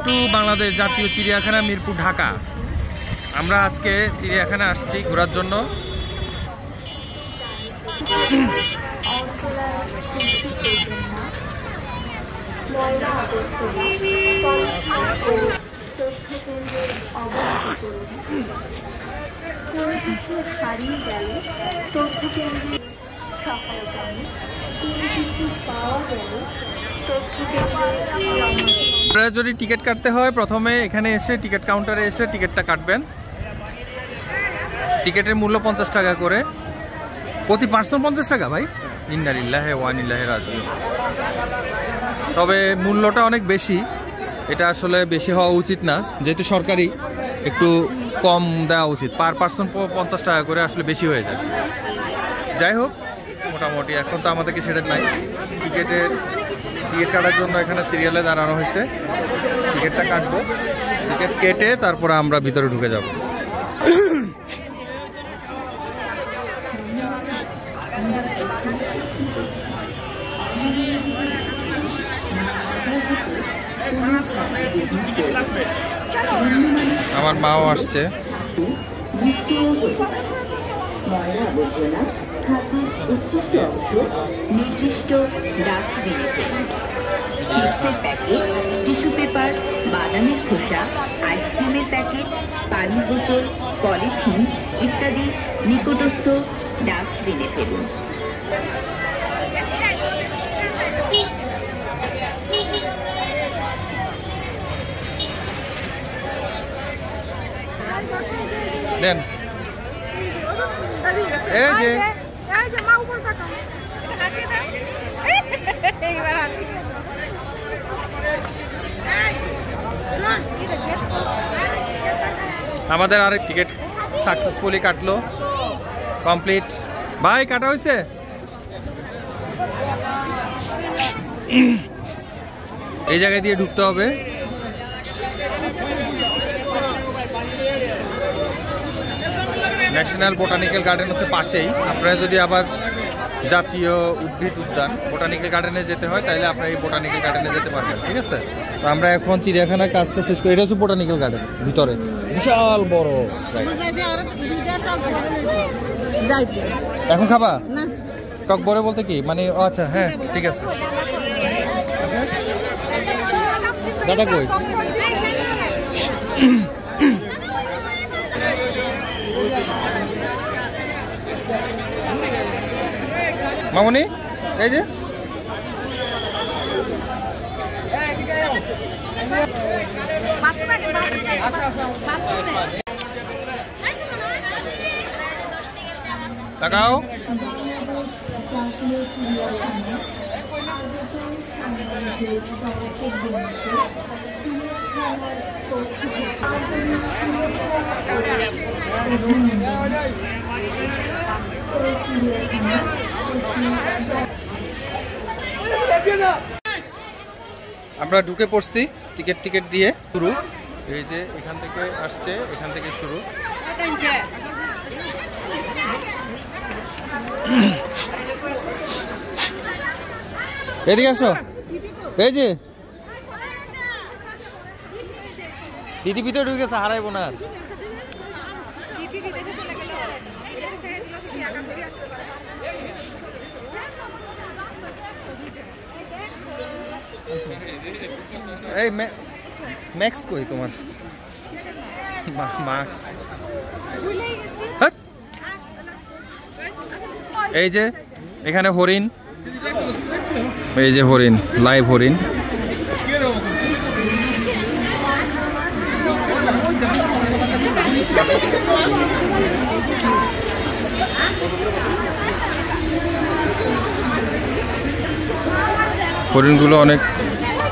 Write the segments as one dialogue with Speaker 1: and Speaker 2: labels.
Speaker 1: Two Bangladesh জাতীয় চিড়িয়াখানা, মিরপুর, ঢাকা। আমরা আজকে চিড়িয়াখানা আসছি ঘোরার জন্য। যদি টিকিট কাটতে হয় প্রথমে এখানে এসে টিকিট কাউন্টারে এসে টিকিটটা কাটবেন। টিকিটের মূল্য 50 টাকা করে, প্রতি পার্সন 50 টাকা। ভাই ইন্না লিল্লাহি ওয়া ইন্না ইলাইহি রাজিউন। তবে মূল্যটা অনেক বেশি, এটা আসলে বেশি হওয়া উচিত না, যেহেতু সরকারি একটু কম দেওয়া উচিত। পার পার্সন 50 টাকা করে আসলে বেশি হয়ে যায়। যাই হোক, মোটামুটি এখন তো আমাদেরকে সেটা নাই। টিকিট কাটার জন্য এখানে সিরিয়ালে দাঁড়ানো হয়েছে। টিকিটটা কাটবো, টিকিট কেটে তারপরে আমরা ভিতরে ঢুকে যাব। আমার মাও আসছে।
Speaker 2: নির্দিষ্ট ডাস্টবিনে ফেলুন। চিপসের প্যাকেট, টিস্যু পেপার, বাদামের খোসা, আইসক্রিমের প্যাকেট, পানির বোতল, পলিথিন ইত্যাদি নিকটস্থ ডাস্টবিনে ফেলুন।
Speaker 1: দেন এই যে আমাদের আরেক টিকিট সাকসেসফুলি কাটলো, কমপ্লিট। ভাই কাটা হয়েছে? এই জায়গায় দিয়ে ঢুকতে হবে। ন্যাশনাল বোটানিক্যাল গার্ডেন হচ্ছে পাশেই। আপনারা যদি আবার জাতীয় উদ্ভিদ উদ্যান বোটানিক্যাল গার্ডেনে যেতে হয় তাহলে আপনারা এই বোটানিক্যাল গার্ডেনে যেতে পারবেন, ঠিক আছে? তো আমরা এখন চিড়িয়াখানার কাজটা শেষ করি। এটা হচ্ছে বোটানিক্যাল গার্ডেন, ভিতরে বিশাল বড়। এখন খাবা? টক বড় বলতে কি মানে? আচ্ছা হ্যাঁ ঠিক আছে। দাদা কই? মামনি এই যে তাকাও। আমরা ঢুকে পড়ছি টিকিট দিয়ে। শুরু এই যে এখান থেকে আসছে, এখান থেকে শুরু। এদিকে আসো। এই যে দিদি ভিতরে ঢুকে গেছে, হারাইবো না। এই ম্যাক্স কই তোমার? মাক্স। এই যে এখানে হরিণ, এই যে হরিণ, লাইভ হরিণ। হরিণগুলো অনেক,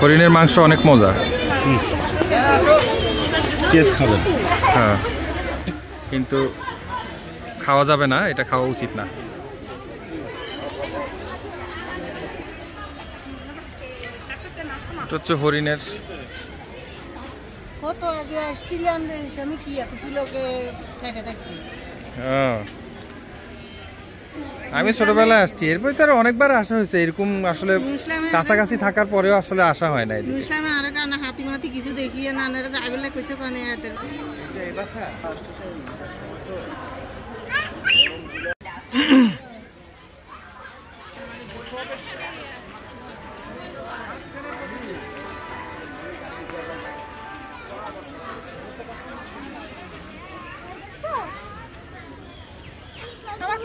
Speaker 1: হরিণের মাংস অনেক মজা।
Speaker 3: খাবেন?
Speaker 1: হ্যাঁ, কিন্তু খাওয়া যাবে না, এটা খাওয়া উচিত না। এটা হচ্ছে হরিণের।
Speaker 4: কত আগে আসছিলাম রে, আমি কি এত কিলোকে কেটে থাকছি।
Speaker 1: হ্যাঁ আমি ছোটবেলায় আসছি, এরপর তো আরো অনেকবার আসা হয়েছে এরকম, আসলে কাছাকাছি থাকার পরেও আসলে আসা হয় না এদিকে।
Speaker 4: ইসলামে আর কারণে হাতি মাতি কিছু দেখিয়ে নানারা যাইবেলা কইছে কোনে এদের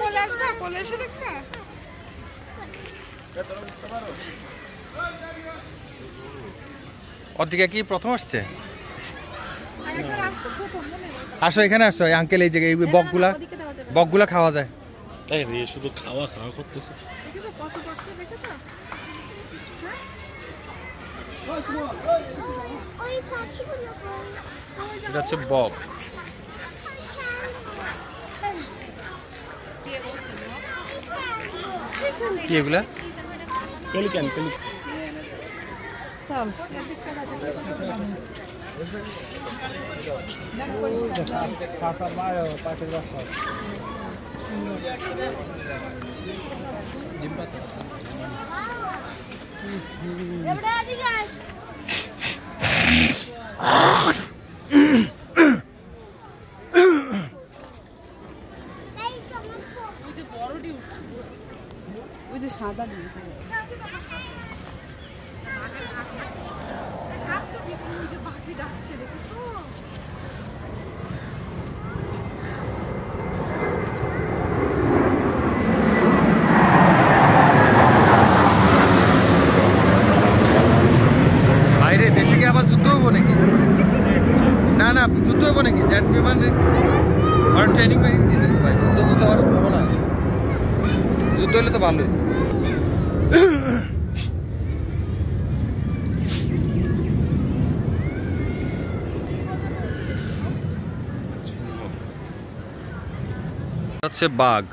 Speaker 4: কোলে আসবা, কোলে এসে দেখবা।
Speaker 1: অর্তিকা কি প্রথম আসছে? আসো এখানে আসো, আঙ্কেল এই জায়গায় বকগুলা খাওয়া যায়।
Speaker 3: এই রে শুধু খাওয়া খাওয়া করতেছে।
Speaker 1: এটা হচ্ছে বক। কি এগুলা?
Speaker 3: Pelican pelican.
Speaker 4: চল ওই যে সাদা দিয়ে
Speaker 1: বাইরে দেশে কি আবার যুদ্ধ হবো নাকি? না না, যুদ্ধ হবো নাকি? জেট বিমান আর ট্রেনিং দিতেছে ভাই, যুদ্ধ তো দেওয়ার সম্ভাবনা আছে। যুদ্ধ হলে তো ভালোই। হচ্ছে বাঘ।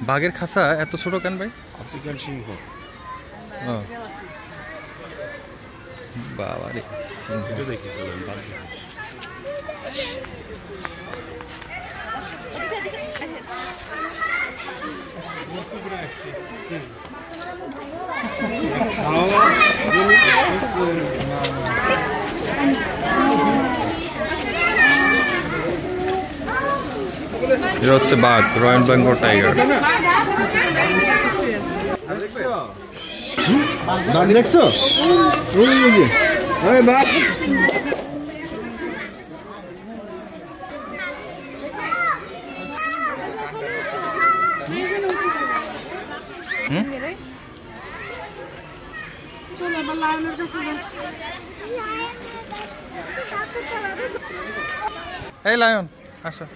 Speaker 1: বাঘের খাঁচা এত ছোট কেন ভাই?
Speaker 3: আফ্রিকান সিংহ।
Speaker 1: বাবা রে,
Speaker 3: এটা দেখেছিলাম বাঘ।
Speaker 1: এটা হচ্ছে বাঘ, রয়্যাল বেঙ্গল টাইগার।
Speaker 3: বাঘ দেখছো? ওই বাঘ।
Speaker 1: এই লায়ন আসো।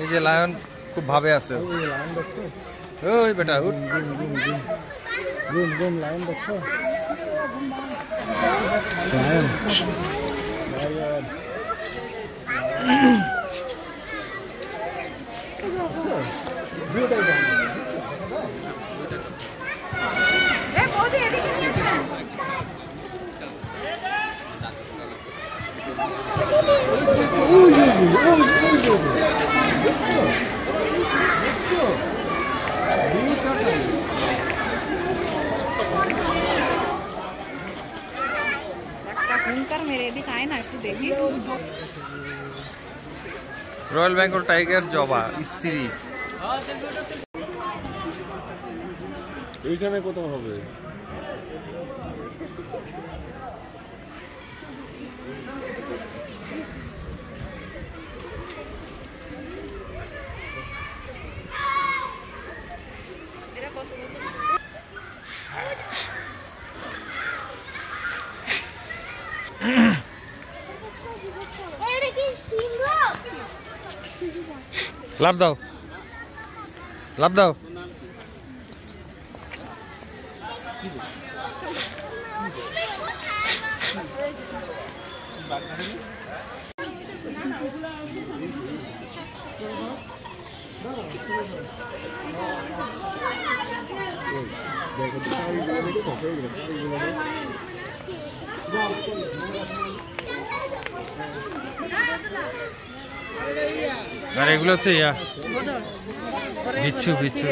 Speaker 1: এই যে লায়ন খুব ভাবে আছে। ওই বেটা উঠ।
Speaker 3: লায়ন দেখো।
Speaker 1: রয়্যাল বেঙ্গল টাইগার জবা স্ত্রী।
Speaker 3: এইখানে কোথাও হবে।
Speaker 1: লাভ দাও, লাভ দাও। আর এগুলো হচ্ছে ইয়া বিচ্ছু বিচ্ছু।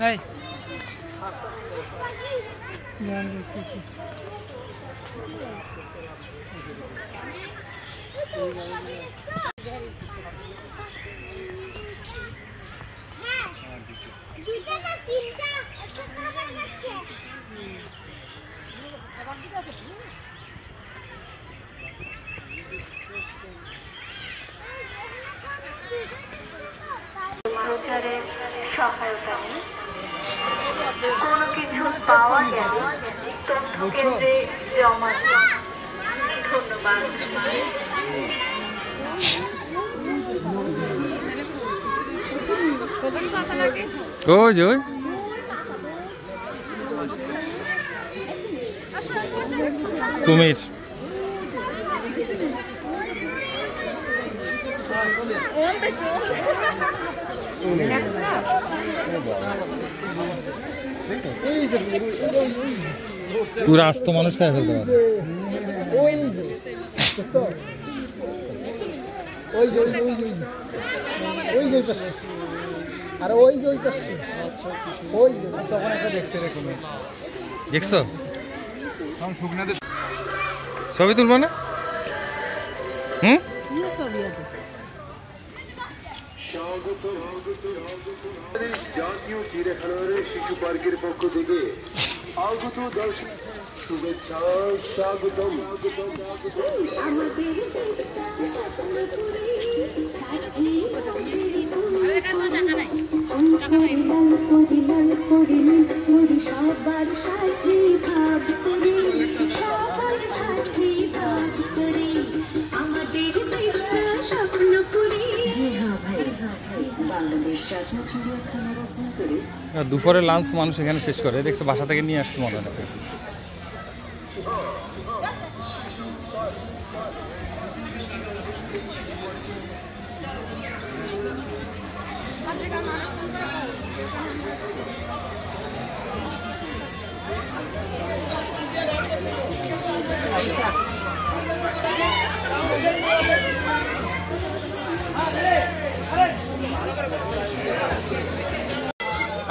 Speaker 1: নাই
Speaker 5: প্রচারের সহায়তা নেই। কোনো কিছু পাওয়া গেলে তথ্য কেন্দ্রে জমা দিন। ধন্যবাদ।
Speaker 1: ওই যে ওই কুমির। পুরো আস্ত মানুষ খাই ফেলতে পারে। দেখছো ছবি তুলবো না?
Speaker 6: জাতীয় চিড়িয়াখানার শিশু পার্কের পক্ষ থেকে আগত দর্শক শুভেচ্ছা স্বাগতম।
Speaker 1: দুপুরে লাঞ্চ মানুষ এখানে শেষ করে, দেখছো বাসা থেকে নিয়ে আসছে মনে হয়।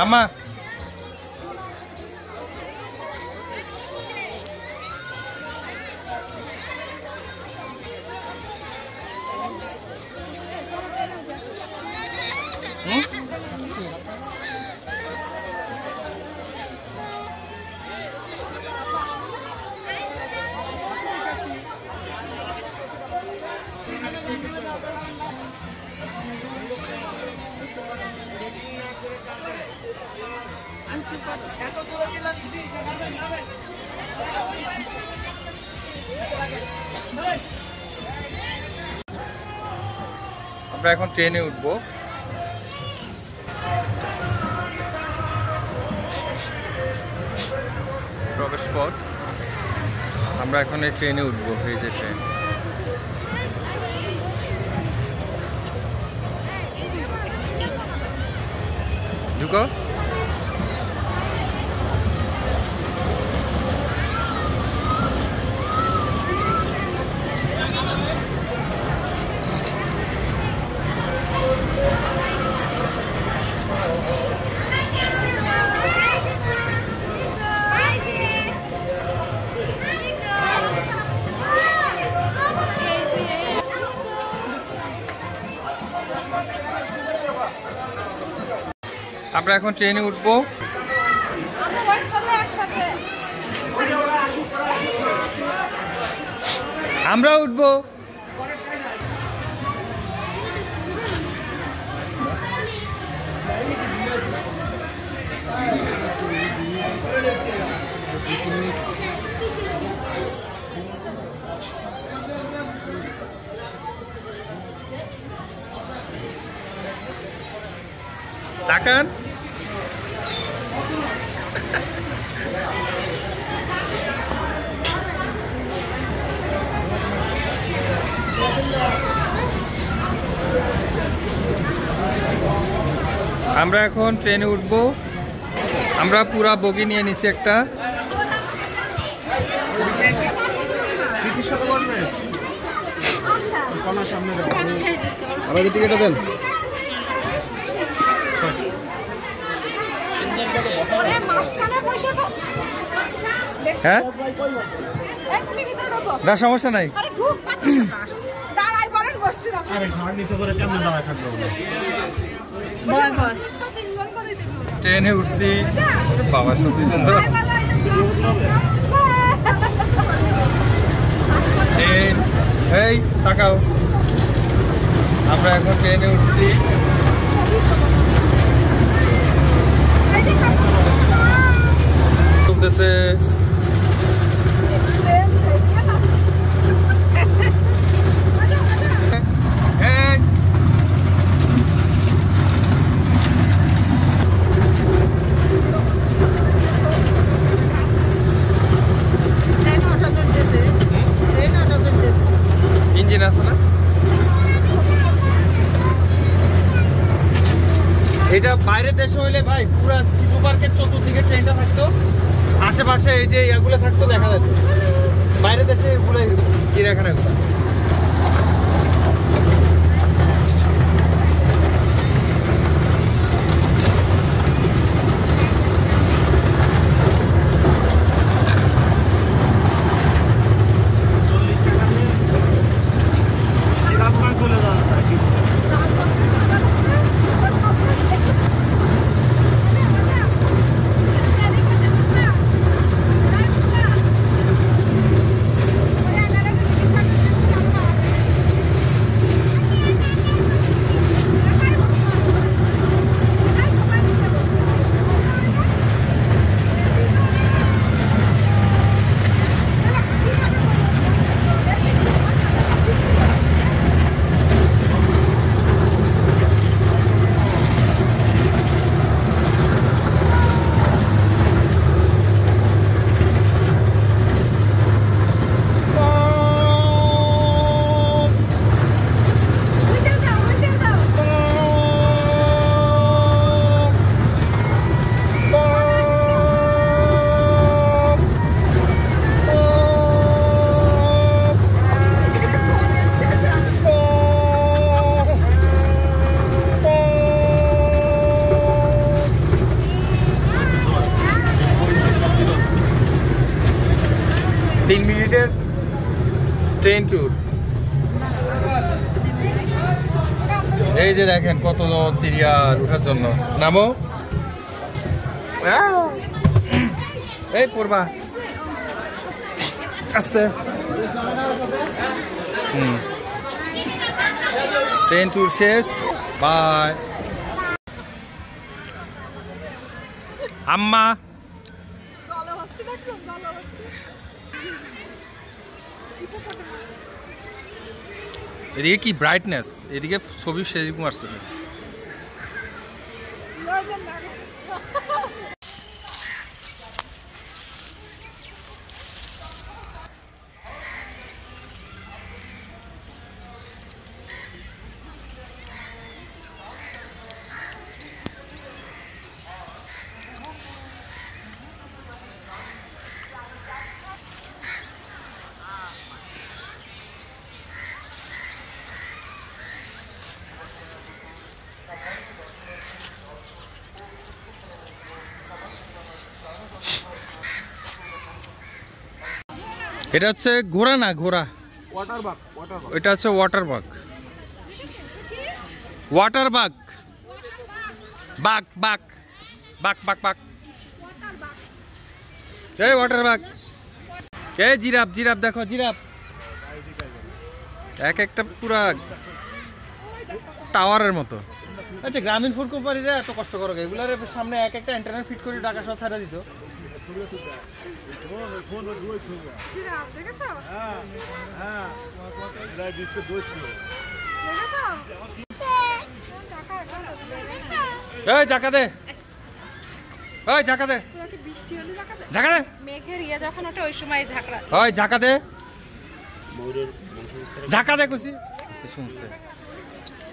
Speaker 1: আম্মা আমরা এখন ট্রেনে উঠবো। প্রবেশ পথ, আমরা এখন এই ট্রেনে উঠবো। এই যে ট্রেন, ঢুকো। আমরা এখন ট্রেনে উঠবো। আমরা উঠবো। তাকান। আমরা এখন ট্রেনে উঠবো। আমরা পুরা বগি নিয়ে নিছি একটা। আমাদের টিকিটটা দেন। হ্যাঁ না সমস্যা নাই। ট্রেনে উঠছি বাবার সত্যি সুন্দর ট্রেন। এই তাকাও, আমরা এখন ট্রেনে উঠছি। চলতেছে ইঞ্জিন আছে না? এটা বাইরের দেশে হইলে ভাই পুরা শিশু পার্কের চতুর্দিকে ট্রেনটা থাকতো, আশেপাশে এই যে এগুলো থাকতো দেখা যেত। বাইরের দেশে এগুলো চিড়িয়াখানা এগুলো। Train tour. এই যে দেখেন কত সিরিয়াল ওঠার জন্য। নামো, এই পড়বা আস্তে। ট্রেন ট্যুর শেষ, বাই। আম্মা এদিকে কি ব্রাইটনেস, এদিকে ছবি সেরকম আসতেছে। এটা হচ্ছে ঘোড়া না, ঘোড়া এটা হচ্ছে water bug. Water bug, bug bug bug bug bug, এই ওয়াটার বাগ। এই জিরাফ, জিরাফ দেখো, জিরাফ এক একটা পুরা টাওয়ারের মতো। আচ্ছা গ্রামীণ ফুড কোম্পানিরা এত কষ্ট করো, এগুলার সামনে এক একটা অ্যান্টেনা ফিট করে টাকা সহ ছাড়া দিত। এই জাকা দে, ওই জাকা দে,
Speaker 4: বৃষ্টি হলে
Speaker 1: জাকা দে,
Speaker 4: মেঘের ইয়ে যখন ওঠে ওই সময় ঝাঁকড়া।
Speaker 1: ওই জাকা দে, জাকা দে কুছি শুনছে।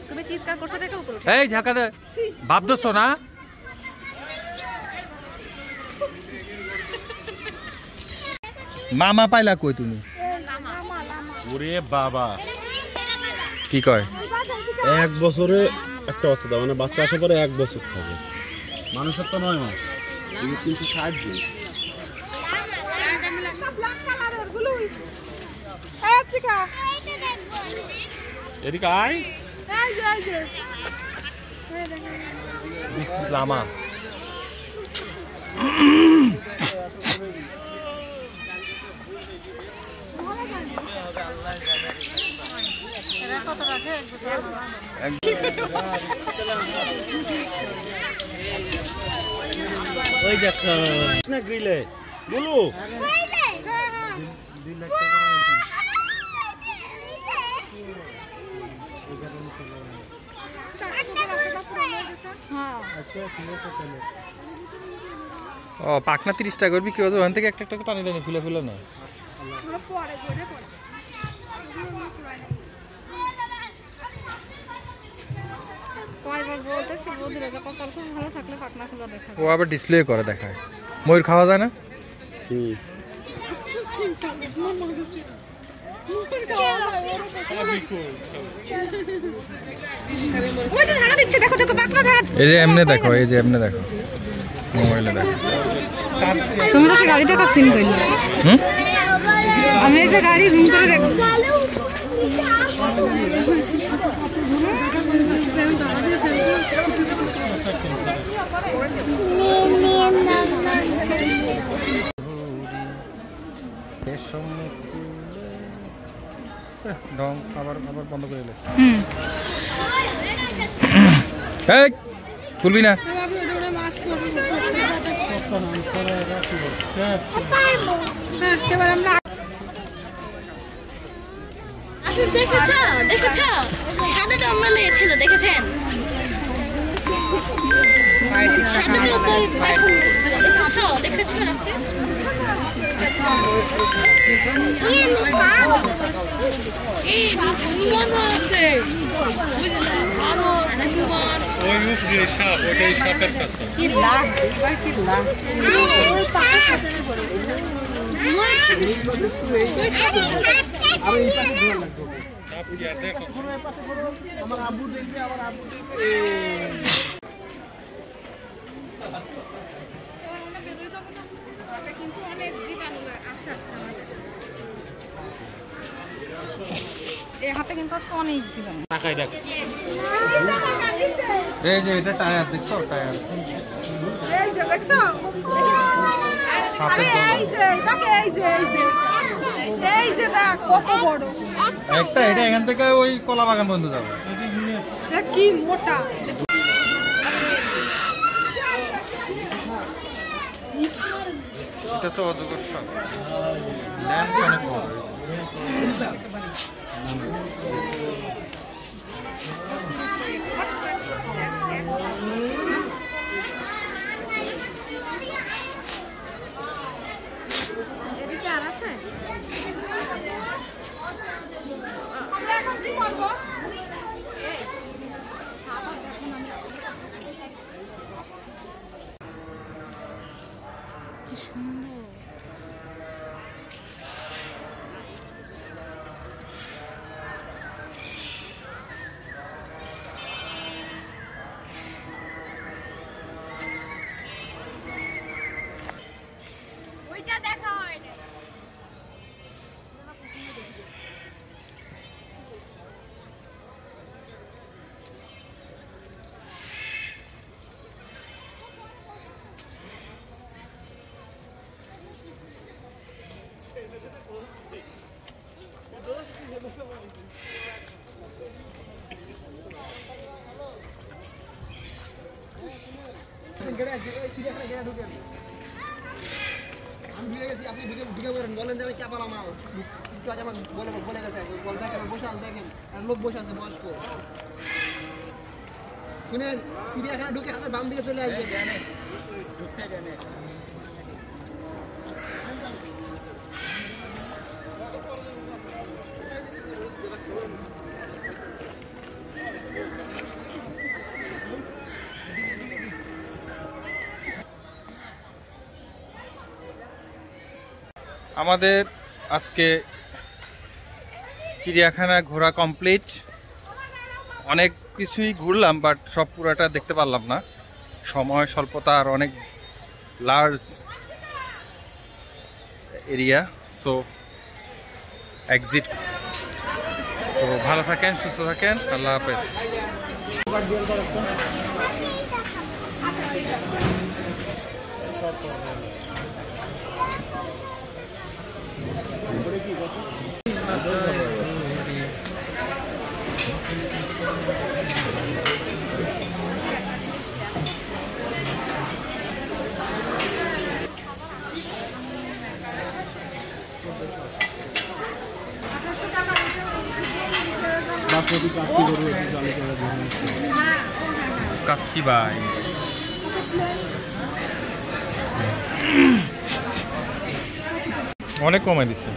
Speaker 4: তুমি চিৎকার করছো দেখে উপরে।
Speaker 1: এই জাকা দে, ভাব দছো না? মামা পাইলা কই তুমি?
Speaker 3: ওরে বাবা,
Speaker 1: কি কয়?
Speaker 3: 1 বছরে একটা বাচ্চা দাও, মানে বাচ্চা আসার পরে 1 বছর থাকে। মানুষের তো 9 মাস, 360 দিন। এদিকে আয়।
Speaker 1: This is Lama.
Speaker 3: ওই দেখ না গ্রিলে বলু।
Speaker 1: ও পাকনা 30 টাকা করে বিক্রি হচ্ছে, ওখান থেকে একটা একটা টানি টানি খুলে খুলে না। ও আবার ডিসপ্লে করে দেখায়, ময়ূর খাওয়া যায় না? এই যে এমনি দেখো, এই যে এমনি দেখো, মোবাইলে দেখো।
Speaker 4: তুমি তো গাড়ি দেখা সিন করলে, আমি এই যে গাড়ি জুম করে দেখো।
Speaker 1: আবার আবার বন্ধ করে দিয়েছে। এই খুলবি না।
Speaker 7: দেখেছ সাদা ডমরা লেগেছিল, দেখেছেন? দেখেছ
Speaker 4: হাতে কিন্তু অনেক জীবন।
Speaker 1: এই যে এটা টায়ার দেখছো, টায়ার
Speaker 4: এই যে দেখছো, এই যে দেখ কত বড়
Speaker 1: একটা। এটা এখান থেকে ওই কলা বাগান বন্ধ যাবে।
Speaker 4: কি মোটা।
Speaker 1: এটা তো অজগর সাপ, ল্যান্ড অনেক বড়।
Speaker 8: শুনেন চিড়িয়াখানা ঢুকে হাতের বাম দিকে চলে আসবে।
Speaker 1: আমাদের আজকে চিড়িয়াখানা ঘোরা কমপ্লিট। অনেক কিছুই ঘুরলাম, বাট সব পুরাটা দেখতে পারলাম না, সময় স্বল্পতা আর অনেক লার্জ এরিয়া। So exit. তো ভালো থাকেন, সুস্থ থাকেন, আল্লাহ হাফেজ। কাচ্চি ভাই অনেক কমে দিচ্ছে।